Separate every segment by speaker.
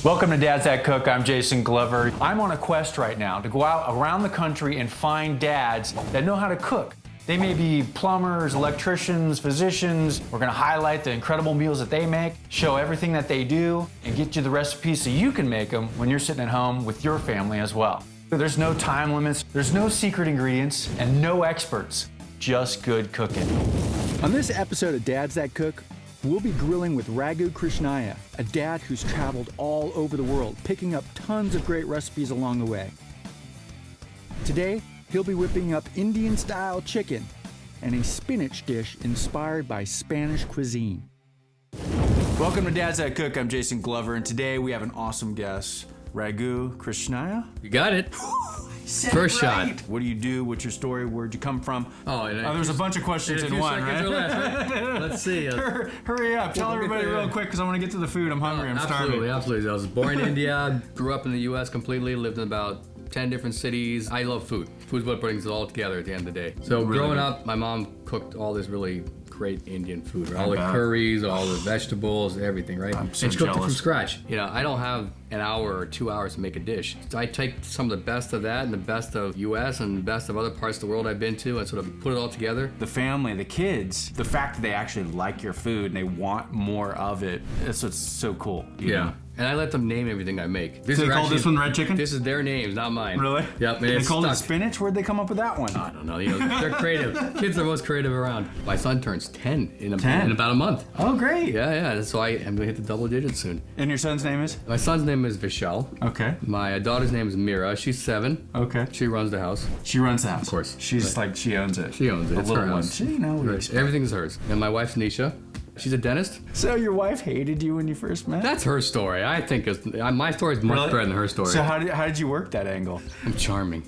Speaker 1: Welcome to Dads That Cook. I'm Jason Glover. I'm on a quest right now to go out around the country and find dads that know how to cook. They may be plumbers, electricians, physicians. We're gonna highlight the incredible meals that they make, show everything that they do, and get you the recipes so you can make them when you're sitting at home with your family as well. There's no time limits, there's no secret ingredients, and no experts, just good cooking.
Speaker 2: On this episode of Dads That Cook, we'll be grilling with Raghu Krishnaiah, a dad who's traveled all over the world, picking up tons of great recipes along the way. Today, he'll be whipping up Indian-style chicken and a spinach dish inspired by Spanish cuisine.
Speaker 1: Welcome to Dads That Cook. I'm Jason Glover, and today we have an awesome guest, Raghu Krishnaiah.
Speaker 3: You got it. First shot.
Speaker 1: What do you do? What's your story? Where'd you come from? There's a bunch of questions in one, right?
Speaker 3: Let's see.
Speaker 1: Hurry up. Tell everybody real quick because I want to get to the food. I'm hungry. I'm starving.
Speaker 3: Absolutely. I was born in India, grew up in the U.S. completely, lived in about 10 different cities. I love food. Food's what brings it all together at the end of the day. So growing up, my mom cooked all this really great Indian food, right? All the curries, all the vegetables, everything, right?
Speaker 1: I'm so
Speaker 3: and she cooked it
Speaker 1: jealous.
Speaker 3: from scratch. You know, I don't have an hour or 2 hours to make a dish. So I take some of the best of that and the best of US and the best of other parts of the world I've been to and sort of put it all together.
Speaker 1: The family, the kids, the fact that they actually like your food and they want more of it, that's what's so cool. You know?
Speaker 3: And I let them name everything I make.
Speaker 1: So they call this one red chicken?
Speaker 3: This is their names, not mine.
Speaker 1: Really?
Speaker 3: Yep.
Speaker 1: They called it spinach? Where'd they come up with that one?
Speaker 3: I don't know. You know, they're creative. Kids are the most creative around. My son turns 10 in about a month.
Speaker 1: Oh, great.
Speaker 3: Yeah. So I'm going to hit the double digits soon.
Speaker 1: And your son's name is?
Speaker 3: My son's name is Vishal.
Speaker 1: Okay.
Speaker 3: My daughter's name is Mira. She's 7.
Speaker 1: Okay.
Speaker 3: She runs the house.
Speaker 1: She runs the house.
Speaker 3: Of course.
Speaker 1: She's like, she owns it.
Speaker 3: She owns it.
Speaker 1: The
Speaker 3: It's
Speaker 1: little
Speaker 3: her
Speaker 1: one.
Speaker 3: house.
Speaker 1: She,
Speaker 3: Everything's hers. And my wife's Nisha. She's a dentist.
Speaker 1: So your wife hated you when you first met?
Speaker 3: That's her story. I think my story is much better than her story.
Speaker 1: So how did you work that angle?
Speaker 3: I'm charming.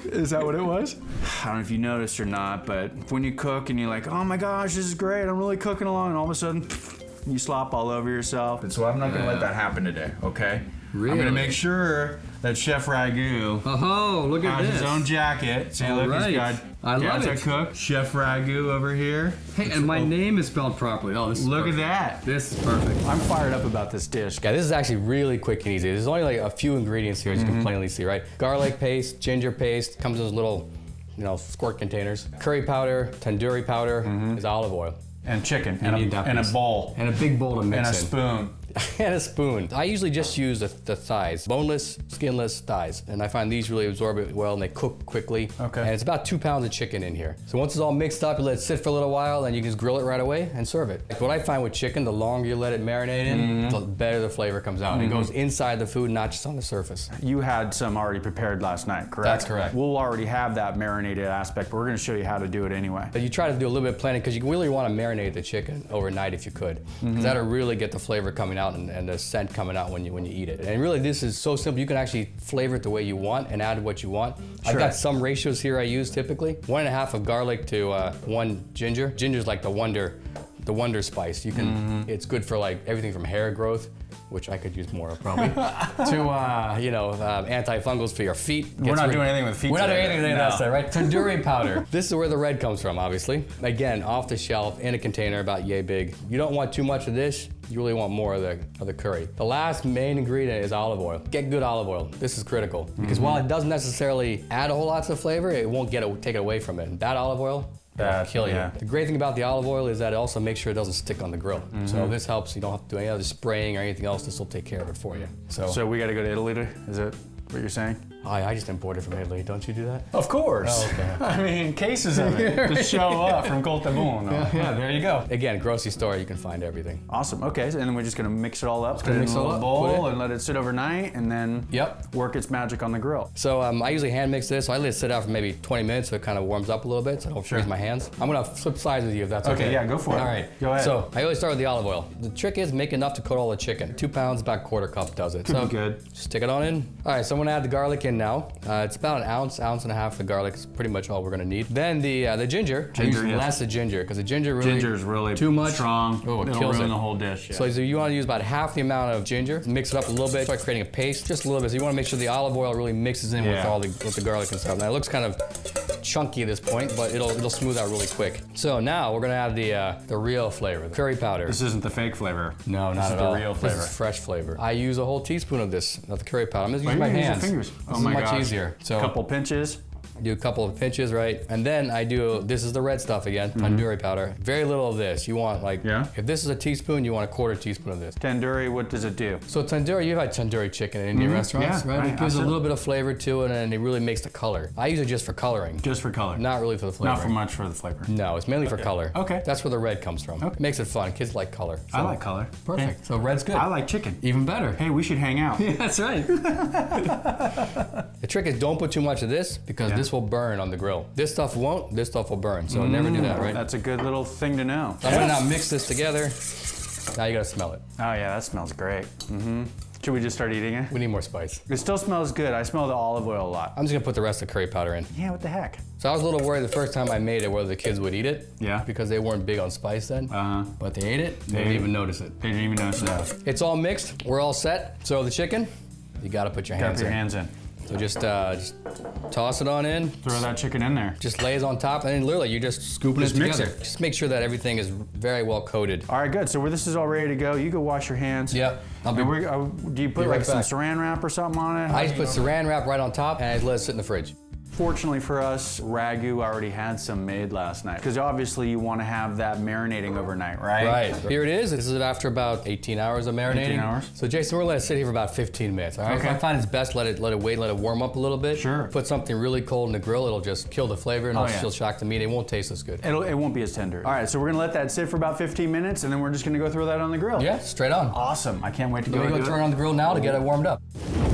Speaker 1: Is that what it was? I don't know if you noticed or not, but when you cook and you're like, oh my gosh, this is great, I'm really cooking along, and all of a sudden, you slop all over yourself. And so I'm not gonna let that happen today, okay?
Speaker 3: Really?
Speaker 1: I'm gonna make sure that Chef Raghu
Speaker 3: Look at
Speaker 1: has
Speaker 3: this.
Speaker 1: his own jacket. See, look, he's got
Speaker 3: I love
Speaker 1: Dads That Cook, Chef Raghu over here.
Speaker 3: Hey, and my name is spelled properly. Oh, this is
Speaker 1: Look
Speaker 3: perfect.
Speaker 1: at that.
Speaker 3: This is perfect.
Speaker 1: I'm fired up about this dish.
Speaker 3: Yeah, this is actually really quick and easy. There's only like a few ingredients here, as you can plainly see, right? Garlic paste, ginger paste, comes in those little, squirt containers. Curry powder, tandoori powder, is olive oil.
Speaker 1: And chicken, and a bowl.
Speaker 3: And a big bowl to mix
Speaker 1: and a spoon.
Speaker 3: And a spoon. I usually just use the thighs, boneless, skinless thighs. And I find these really absorb it well and they cook quickly.
Speaker 1: Okay.
Speaker 3: And it's about 2 pounds of chicken in here. So once it's all mixed up, you let it sit for a little while and you can just grill it right away and serve it. What I find with chicken, the longer you let it marinate in, the better the flavor comes out. It goes inside the food, not just on the surface.
Speaker 1: You had some already prepared last night, correct?
Speaker 3: That's correct.
Speaker 1: We'll already have that marinated aspect, but we're gonna show you how to do it anyway.
Speaker 3: But you try to do a little bit of planning because you really want to marinate the chicken overnight if you could. Because that'll really get the flavor coming out and the scent coming out when you eat it. And really this is so simple, you can actually flavor it the way you want and add what you want. I've got some ratios here I use typically. 1.5 of garlic to 1 ginger. Ginger's like the wonder spice. You can, it's good for like everything from hair growth, which I could use more of probably, to antifungals for your feet.
Speaker 1: We're not doing anything with feet.
Speaker 3: We're not doing
Speaker 1: today.
Speaker 3: anything with that, right? Tandoori powder. This is where the red comes from, obviously. Again, off the shelf in a container about yay big. You don't want too much of this. You really want more of the curry. The last main ingredient is olive oil. Get good olive oil. This is critical because while it doesn't necessarily add a whole lot of flavor, it won't take it away from it. And bad olive oil, that'll kill you. The great thing about the olive oil is that it also makes sure it doesn't stick on the grill. So this helps. You don't have to do any other spraying or anything else. This will take care of it for you.
Speaker 1: So we got to go to Italy. Is that what you're saying?
Speaker 3: I just imported from Italy. Don't you do that?
Speaker 1: Of course.
Speaker 3: Oh, okay.
Speaker 1: I mean, cases of it to show up from Coltabone. Yeah, there you go.
Speaker 3: Again, grocery store, you can find everything.
Speaker 1: Awesome. Okay, and then we're just gonna mix it all up, put it in a
Speaker 3: mix it all
Speaker 1: little
Speaker 3: up,
Speaker 1: bowl, and let it sit overnight, and then work its magic on the grill.
Speaker 3: So I usually hand mix this. So I let it sit out for maybe 20 minutes so it kind of warms up a little bit so I don't freeze my hands. I'm gonna flip sides with you if that's okay.
Speaker 1: Okay, yeah, go for it.
Speaker 3: All right.
Speaker 1: Go ahead.
Speaker 3: So I always start with the olive oil. The trick is make enough to coat all the chicken. 2 pounds, about 1/4 cup does it.
Speaker 1: Could
Speaker 3: So
Speaker 1: be good.
Speaker 3: stick it on in. All right, so I'm gonna add the garlic in chicken now. It's about an ounce and a half of garlic. It's pretty much all we're gonna need. Then the ginger. I use less of ginger because the ginger really
Speaker 1: Ginger's really
Speaker 3: too much.
Speaker 1: strong.
Speaker 3: Oh, it
Speaker 1: It'll
Speaker 3: kills
Speaker 1: ruin
Speaker 3: it.
Speaker 1: the whole dish. Yeah.
Speaker 3: So you want to use about half the amount of ginger. Mix it up a little bit. Start creating a paste, just a little bit. So you want to make sure the olive oil really mixes in with with the garlic and stuff. Now it looks kind of chunky at this point, but it'll smooth out really quick. So now we're gonna add the real flavor, the curry powder.
Speaker 1: This isn't the fake flavor.
Speaker 3: No, not
Speaker 1: this
Speaker 3: at
Speaker 1: is
Speaker 3: all.
Speaker 1: the real flavor.
Speaker 3: This is fresh flavor. I use a whole teaspoon of this, of the curry powder. I'm just using my
Speaker 1: Use your
Speaker 3: hands.
Speaker 1: fingers.
Speaker 3: This
Speaker 1: Oh
Speaker 3: is
Speaker 1: my
Speaker 3: much
Speaker 1: gosh.
Speaker 3: easier. So
Speaker 1: a couple pinches.
Speaker 3: do a couple of pinches, right? And then I do, this is the red stuff again, tandoori powder. Very little of this. You want like, if this is a teaspoon, you want a quarter teaspoon of this.
Speaker 1: Tandoori, what does it do?
Speaker 3: So tandoori, you've had tandoori chicken in Indian restaurants,
Speaker 1: Yeah,
Speaker 3: right?
Speaker 1: right.
Speaker 3: It gives a little bit of flavor to it and it really makes the color. I use it just for coloring.
Speaker 1: Just for color.
Speaker 3: Not really for the flavor.
Speaker 1: Not for much for the flavor.
Speaker 3: No, it's mainly for color.
Speaker 1: Okay.
Speaker 3: That's where the red comes from.
Speaker 1: Okay.
Speaker 3: Makes it fun. Kids like color. So,
Speaker 1: I like color.
Speaker 3: Perfect.
Speaker 1: Hey,
Speaker 3: So red's good.
Speaker 1: I like chicken.
Speaker 3: Even better.
Speaker 1: Hey, we should hang out.
Speaker 3: That's right. The trick is don't put too much of this because this will burn on the grill. This stuff won't, this stuff will burn. So never do that, right?
Speaker 1: That's a good little thing to know.
Speaker 3: I'm gonna now mix this together. Now you gotta smell it.
Speaker 1: Oh yeah, that smells great. Should we just start eating it?
Speaker 3: We need more spice.
Speaker 1: It still smells good. I smell the olive oil a lot.
Speaker 3: I'm just gonna put the rest of the curry powder in.
Speaker 1: Yeah, what the heck?
Speaker 3: So I was a little worried the first time I made it whether the kids would eat it.
Speaker 1: Yeah.
Speaker 3: Because they weren't big on spice then. But they ate it. They didn't
Speaker 1: ate
Speaker 3: even
Speaker 1: it.
Speaker 3: notice it.
Speaker 1: They didn't even notice that.
Speaker 3: It's all mixed. We're all set. So the chicken, you gotta put your hands
Speaker 1: Put your
Speaker 3: in.
Speaker 1: hands in.
Speaker 3: So just toss it on in.
Speaker 1: Throw that chicken in there.
Speaker 3: Just lays on top, and then literally you're just scooping
Speaker 1: Just
Speaker 3: it
Speaker 1: mix
Speaker 3: together.
Speaker 1: it.
Speaker 3: Just make sure that everything is very well coated.
Speaker 1: All right, good. So where this is all ready to go, you go wash your hands.
Speaker 3: Yep. I'll be,
Speaker 1: Do you put
Speaker 3: be
Speaker 1: like
Speaker 3: right
Speaker 1: some
Speaker 3: back.
Speaker 1: saran wrap or something on it?
Speaker 3: I just put saran wrap right on top, and I just let it sit in the fridge.
Speaker 1: Fortunately for us, Raghu already had some made last night. Because obviously you want to have that marinating overnight, right?
Speaker 3: Right. Here it is. This is after about 18 hours of marinating.
Speaker 1: 18 hours.
Speaker 3: So Jason, we're gonna let it sit here for about 15 minutes. All right.
Speaker 1: Okay.
Speaker 3: I find it's best let it wait, let it warm up a little bit.
Speaker 1: Sure.
Speaker 3: Put something really cold in the grill. It'll just kill the flavor and it'll shock the meat. It won't taste as good.
Speaker 1: It won't be as tender. All right, so we're gonna let that sit for about 15 minutes, and then we're just gonna go throw that on the grill.
Speaker 3: Yeah, straight on.
Speaker 1: Awesome. I can't wait to
Speaker 3: We're gonna go turn it on the grill now to get it warmed up.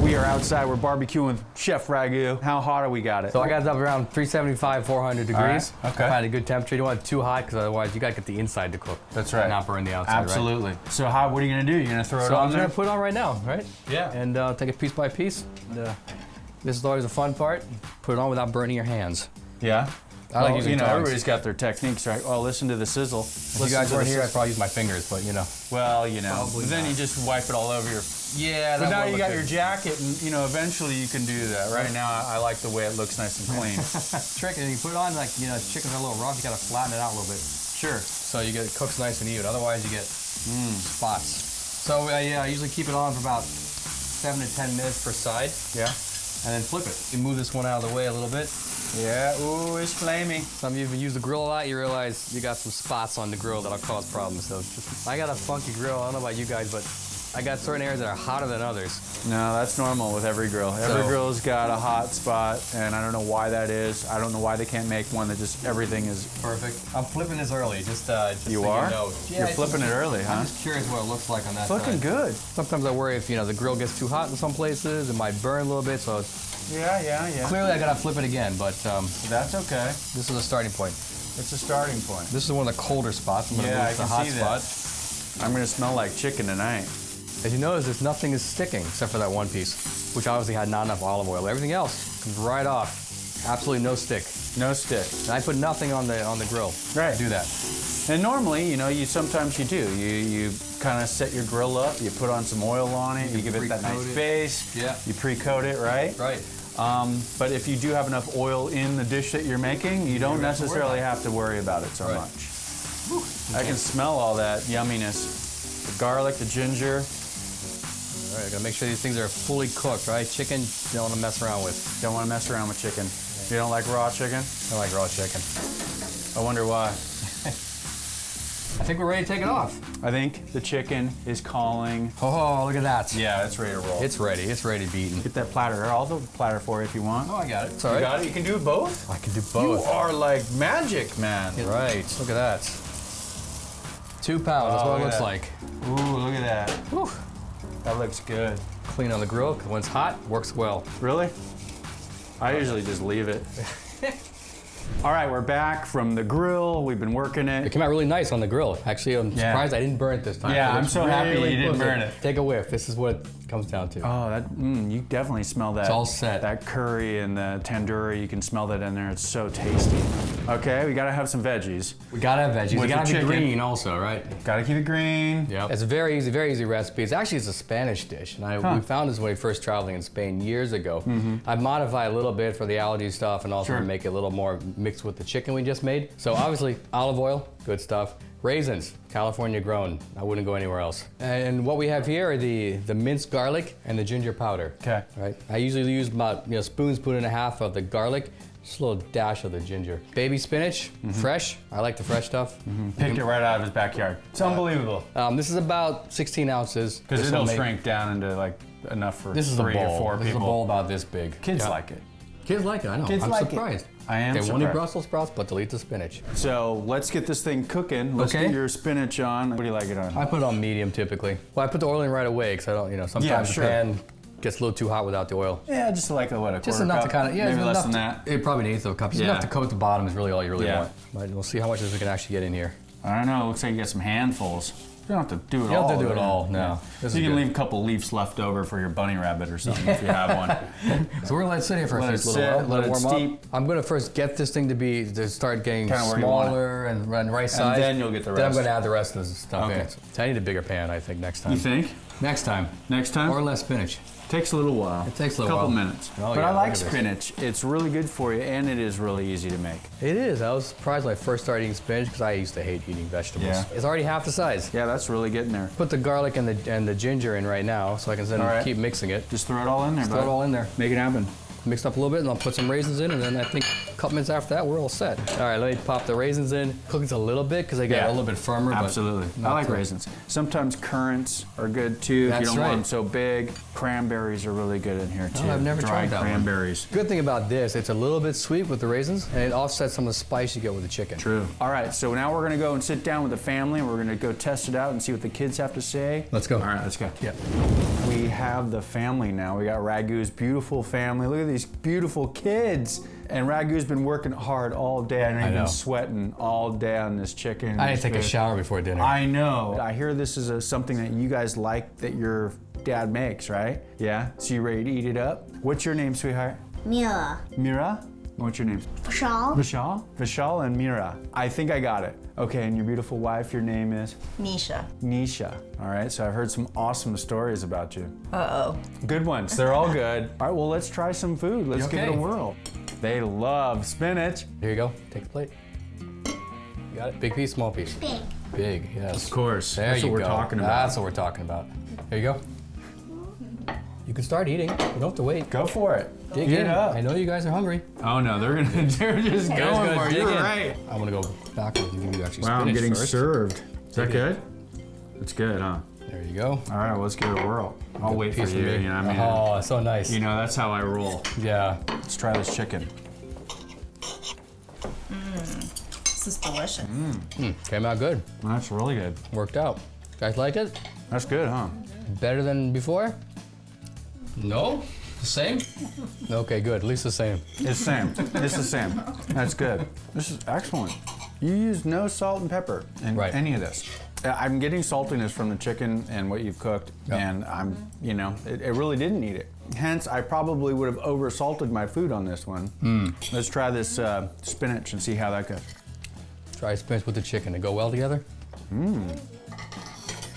Speaker 1: We are outside. We're barbecuing with Chef Raghu. How hot are we got it?
Speaker 3: So I got it up around 375, 400 degrees.
Speaker 1: All right, okay.
Speaker 3: I find a good temperature. You don't want it too hot because otherwise you gotta get the inside to cook.
Speaker 1: That's right.
Speaker 3: Not burn the outside.
Speaker 1: Absolutely.
Speaker 3: Right?
Speaker 1: So how? What are you gonna do? You're gonna throw it
Speaker 3: So
Speaker 1: on
Speaker 3: I'm
Speaker 1: there?
Speaker 3: gonna put it on right now, right?
Speaker 1: Yeah.
Speaker 3: And take it piece by piece. This is always a fun part. Put it on without burning your hands.
Speaker 1: Yeah.
Speaker 3: I like using tongs.
Speaker 1: everybody's got their techniques, right? Oh, listen to the sizzle.
Speaker 3: If you guys weren't here, I'd probably use my fingers, but you know.
Speaker 1: Well, you know.
Speaker 3: Probably
Speaker 1: But then
Speaker 3: not.
Speaker 1: you just wipe it all over your.
Speaker 3: Yeah,
Speaker 1: But now you got your jacket, and eventually you can do that. Right now, I like the way it looks nice and clean.
Speaker 3: trick, and you put it on like chicken's a little rough. You gotta flatten it out a little bit,
Speaker 1: Sure.
Speaker 3: so you get it cooks nice and even. Otherwise, you get spots. So yeah, I usually keep it on for about 7 to 10 minutes per side,
Speaker 1: Yeah.
Speaker 3: and then flip it. You move this one out of the way a little bit.
Speaker 1: Yeah. Ooh, it's flaming.
Speaker 3: Some of you, if you use the grill a lot, you realize you got some spots on the grill that'll cause problems. So I got a funky grill. I don't know about you guys, but I got certain areas that are hotter than others.
Speaker 1: No, that's normal with every grill. Every
Speaker 3: So-
Speaker 1: grill's got a hot spot, and I don't know why that is. I don't know why they can't make one that just everything is.
Speaker 3: Perfect. I'm flipping this early, just
Speaker 1: You
Speaker 3: so
Speaker 1: are?
Speaker 3: You know.
Speaker 1: You're flipping it early, huh?
Speaker 3: I'm just curious what it looks like on that
Speaker 1: Looking
Speaker 3: side.
Speaker 1: good.
Speaker 3: Sometimes I worry if the grill gets too hot in some places, it might burn a little bit. So
Speaker 1: Yeah.
Speaker 3: clearly I gotta flip it again, but
Speaker 1: That's okay.
Speaker 3: this is a starting point.
Speaker 1: It's a starting point.
Speaker 3: This is one of the colder spots. I'm gonna
Speaker 1: Yeah,
Speaker 3: move
Speaker 1: I
Speaker 3: to the
Speaker 1: can
Speaker 3: hot
Speaker 1: see
Speaker 3: spot.
Speaker 1: that. I'm gonna smell like chicken tonight.
Speaker 3: As you notice, nothing is sticking except for that one piece, which obviously had not enough olive oil. Everything else comes right off. Absolutely no stick.
Speaker 1: No stick.
Speaker 3: And I put nothing on the grill.
Speaker 1: Right.
Speaker 3: To do that.
Speaker 1: And normally, you sometimes you do. You kind of set your grill up. You put on some oil on it. You give it that nice
Speaker 3: pre-coat it.
Speaker 1: base.
Speaker 3: Yeah.
Speaker 1: You pre-coat it, right?
Speaker 3: Right.
Speaker 1: But if you do have enough oil in the dish that you're making, you don't necessarily have to worry about it so
Speaker 3: Right.
Speaker 1: much. I can smell all that yumminess. The garlic, the ginger.
Speaker 3: All right, gotta make sure these things are fully cooked, right? Chicken, you don't want to mess around with.
Speaker 1: Don't want to mess around with chicken. You don't like raw chicken?
Speaker 3: I like raw chicken.
Speaker 1: I wonder why.
Speaker 3: I think we're ready to take it off.
Speaker 1: I think the chicken is calling.
Speaker 3: Oh, look at that.
Speaker 1: Yeah, it's ready to roll.
Speaker 3: It's ready. It's ready to be eaten.
Speaker 1: Get that platter. I'll do the platter for you if you want.
Speaker 3: Oh, I got it. It's all
Speaker 1: You
Speaker 3: right.
Speaker 1: got it? You can do both?
Speaker 3: I can do
Speaker 1: You
Speaker 3: both.
Speaker 1: are like magic, man.
Speaker 3: Right. Look at that. 2 pounds. That's
Speaker 1: Oh,
Speaker 3: what
Speaker 1: look
Speaker 3: it looks
Speaker 1: at
Speaker 3: like.
Speaker 1: Ooh, look at that.
Speaker 3: Whew.
Speaker 1: That looks good.
Speaker 3: Clean on the grill, because when it's hot, works well.
Speaker 1: Really? I usually just leave it. All right, we're back from the grill. We've been working
Speaker 3: It
Speaker 1: it.
Speaker 3: came out really nice on the grill. Actually, I'm
Speaker 1: Yeah.
Speaker 3: surprised I didn't burn it this time.
Speaker 1: Yeah,
Speaker 3: It
Speaker 1: I'm
Speaker 3: looks
Speaker 1: so happy
Speaker 3: really
Speaker 1: you didn't
Speaker 3: perfect.
Speaker 1: burn it.
Speaker 3: Take a whiff. This is what comes down to.
Speaker 1: Oh, that you definitely smell that.
Speaker 3: It's all set.
Speaker 1: That curry and the tandoori, you can smell that in there. It's so tasty. Okay, we gotta have some veggies.
Speaker 3: We gotta have veggies.
Speaker 1: With
Speaker 3: We gotta
Speaker 1: the
Speaker 3: be
Speaker 1: chicken.
Speaker 3: green also, right?
Speaker 1: Gotta keep it green.
Speaker 3: Yeah. It's a very easy recipe. It's actually a Spanish dish, and we found this when we first traveling in Spain years ago. I modified a little bit for the allergy stuff, and also to make it a little more mixed with the chicken we just made. So obviously, olive oil, good stuff. Raisins, California grown. I wouldn't go anywhere else. And what we have here are the minced garlic and the ginger powder.
Speaker 1: Okay.
Speaker 3: Right. I usually use about spoon and a half of the garlic, just a little dash of the ginger. Baby spinach, fresh. I like the fresh stuff.
Speaker 1: Picked it right out of his backyard. It's unbelievable.
Speaker 3: This is about 16 ounces.
Speaker 1: Because it'll shrink down into like enough for
Speaker 3: This is
Speaker 1: 3
Speaker 3: a bowl.
Speaker 1: or 4 people.
Speaker 3: This is a bowl about this big.
Speaker 1: Kids like it.
Speaker 3: Kids like it, I know.
Speaker 1: Kids
Speaker 3: I'm
Speaker 1: like
Speaker 3: surprised.
Speaker 1: it. I am
Speaker 3: They won't eat
Speaker 1: surprised.
Speaker 3: Brussels sprouts, but they'll eat the spinach.
Speaker 1: So let's get this thing cooking. Let's
Speaker 3: Okay.
Speaker 1: get your spinach on. What do you like it on?
Speaker 3: I put it on medium typically. Well, I put the oil in right away because I don't, sometimes
Speaker 1: sure.
Speaker 3: the pan gets a little too hot without the oil.
Speaker 1: Yeah, just like a
Speaker 3: Just
Speaker 1: quarter
Speaker 3: enough
Speaker 1: cup.
Speaker 3: to kind of,
Speaker 1: Maybe less
Speaker 3: enough
Speaker 1: than
Speaker 3: to,
Speaker 1: that.
Speaker 3: It probably needs a cup. Just
Speaker 1: Yeah.
Speaker 3: enough to coat the bottom is really all you really
Speaker 1: Yeah.
Speaker 3: want. But we'll see how much of this we can actually get in here.
Speaker 1: I don't know. It looks like you got some handfuls. You don't have to do it all.
Speaker 3: You don't have to do it all, no. This
Speaker 1: You
Speaker 3: is
Speaker 1: can
Speaker 3: good.
Speaker 1: leave a couple leaves left over for your bunny rabbit or something if you have one.
Speaker 3: So we're gonna let it sit here for
Speaker 1: Let
Speaker 3: a
Speaker 1: it
Speaker 3: few
Speaker 1: sit,
Speaker 3: little while,
Speaker 1: let it
Speaker 3: warm
Speaker 1: steep.
Speaker 3: up. I'm gonna first get this thing to start getting
Speaker 1: Kinda where you want it.
Speaker 3: smaller and right size.
Speaker 1: then you'll get the
Speaker 3: Then I'm
Speaker 1: rest.
Speaker 3: gonna add the rest of the stuff
Speaker 1: Okay.
Speaker 3: in. So I need a bigger pan, I think, next time.
Speaker 1: You think?
Speaker 3: Next time.
Speaker 1: Next time?
Speaker 3: Or less spinach.
Speaker 1: Takes a little while.
Speaker 3: It takes a little
Speaker 1: couple
Speaker 3: while.
Speaker 1: minutes.
Speaker 3: Oh,
Speaker 1: but
Speaker 3: yeah,
Speaker 1: I like
Speaker 3: look at this.
Speaker 1: spinach. It's really good for you, and it is really easy to make.
Speaker 3: It is. I was surprised when I first started eating spinach because I used to hate eating vegetables.
Speaker 1: Yeah.
Speaker 3: It's already half the size.
Speaker 1: Yeah, that's really getting there.
Speaker 3: Put the garlic and the ginger in right now so I can then
Speaker 1: All right.
Speaker 3: keep mixing it.
Speaker 1: Just throw it all in there,
Speaker 3: Throw it all in there.
Speaker 1: Make it happen.
Speaker 3: Mix up a little bit and I'll put some raisins in, and then I think a couple minutes after that we're all set. All right, let me pop the raisins in. Cook it a little bit because they get a little bit firmer.
Speaker 1: Absolutely.
Speaker 3: But
Speaker 1: I like
Speaker 3: too-
Speaker 1: raisins. Sometimes currants are good too if
Speaker 3: That's
Speaker 1: you don't
Speaker 3: right.
Speaker 1: want them so big. Cranberries are really good in here too.
Speaker 3: I've never
Speaker 1: Dried
Speaker 3: tried that one.
Speaker 1: cranberries.
Speaker 3: Good thing about this, it's a little bit sweet with the raisins, and it offsets some of the spice you get with the chicken.
Speaker 1: True. All right, so now we're gonna go and sit down with the family, and we're gonna go test it out and see what the kids have to say.
Speaker 3: Let's go.
Speaker 1: All right, let's go.
Speaker 3: Yeah.
Speaker 1: We have the family now. We got Raghu's beautiful family. Look at these beautiful kids. And Raghu's been working hard all day. I know you've
Speaker 3: know.
Speaker 1: been sweating all day on this chicken.
Speaker 3: I
Speaker 1: this
Speaker 3: didn't take a
Speaker 1: fish.
Speaker 3: shower before dinner.
Speaker 1: I know. I hear this is something that you guys like that your dad makes, right? Yeah? So you ready to eat it up? What's your name, sweetheart?
Speaker 4: Mira.
Speaker 1: Mira? What's your name?
Speaker 4: Vishal.
Speaker 1: Vishal? Vishal and Mira. I think I got it. Okay, and your beautiful wife, your name is?
Speaker 4: Nisha.
Speaker 1: Nisha. All right, so I've heard some awesome stories about you.
Speaker 4: Uh-oh.
Speaker 1: Good ones. They're all good. All right, well, let's try some food. Let's give it a
Speaker 3: Okay.
Speaker 1: whirl. They love spinach.
Speaker 3: Here you go. Take a plate. You got it. Big piece, small piece.
Speaker 4: Big.
Speaker 3: Big, yes.
Speaker 1: Of course.
Speaker 3: There
Speaker 1: That's
Speaker 3: you
Speaker 1: what we're
Speaker 3: go.
Speaker 1: talking about.
Speaker 3: That's what we're talking about. Here you go. You can start eating. You don't have to wait.
Speaker 1: Go for it.
Speaker 3: Dig
Speaker 1: Get
Speaker 3: in.
Speaker 1: up.
Speaker 3: I know you guys are hungry.
Speaker 1: Oh no, they're just going for it.
Speaker 3: dig
Speaker 1: You're
Speaker 3: in.
Speaker 1: right.
Speaker 3: I'm gonna go backwards and give you actually
Speaker 1: Wow, I'm
Speaker 3: spinach
Speaker 1: getting
Speaker 3: first.
Speaker 1: served. Is that
Speaker 3: Dig
Speaker 1: good? It's good, huh?
Speaker 3: There you go.
Speaker 1: All right, well, let's give it a whirl. I'll wait for
Speaker 3: Piece
Speaker 1: you.
Speaker 3: of me.
Speaker 1: You know, I mean,
Speaker 3: Oh, so nice.
Speaker 1: you know, that's how I roll.
Speaker 3: Yeah.
Speaker 1: Let's try this chicken.
Speaker 4: This is delicious.
Speaker 3: Came out good.
Speaker 1: That's really good.
Speaker 3: Worked out. Guys like it?
Speaker 1: That's good, huh?
Speaker 3: Better than before? No? The same? Okay, good. At least the same.
Speaker 1: It's the same. It's the same. That's good. This is excellent. You used no salt and pepper in
Speaker 3: Right.
Speaker 1: any of this. I'm getting saltiness from the chicken and what you've cooked, and I'm, you know, it really didn't need it. Hence, I probably would have over-salted my food on this one. Let's try this spinach and see how that goes.
Speaker 3: Try spinach with the chicken. They go well together?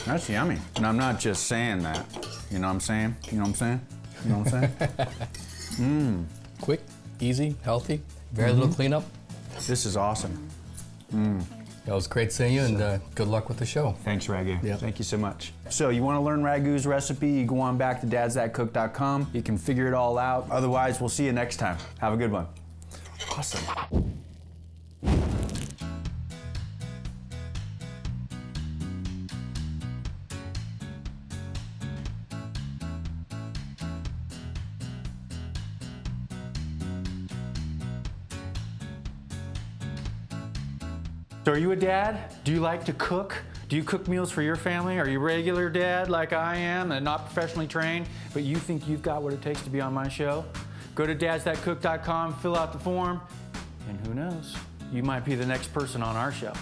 Speaker 1: That's yummy. And I'm not just saying that. You know what I'm saying? You know what I'm saying? You know what I'm saying?
Speaker 3: Quick, easy, healthy, very little cleanup.
Speaker 1: This is awesome.
Speaker 3: It was great seeing you, and good luck with the show.
Speaker 1: Thanks, Raghu.
Speaker 3: Yeah.
Speaker 1: Thank you so much. So you want to learn Raghu's recipe, you go on back to dadsthatcook.com. You can figure it all out. Otherwise, we'll see you next time. Have a good one. Awesome. So are you a dad? Do you like to cook? Do you cook meals for your family? Are you a regular dad like I am and not professionally trained, but you think you've got what it takes to be on my show? Go to dadsthatcook.com, fill out the form, and who knows, you might be the next person on our show.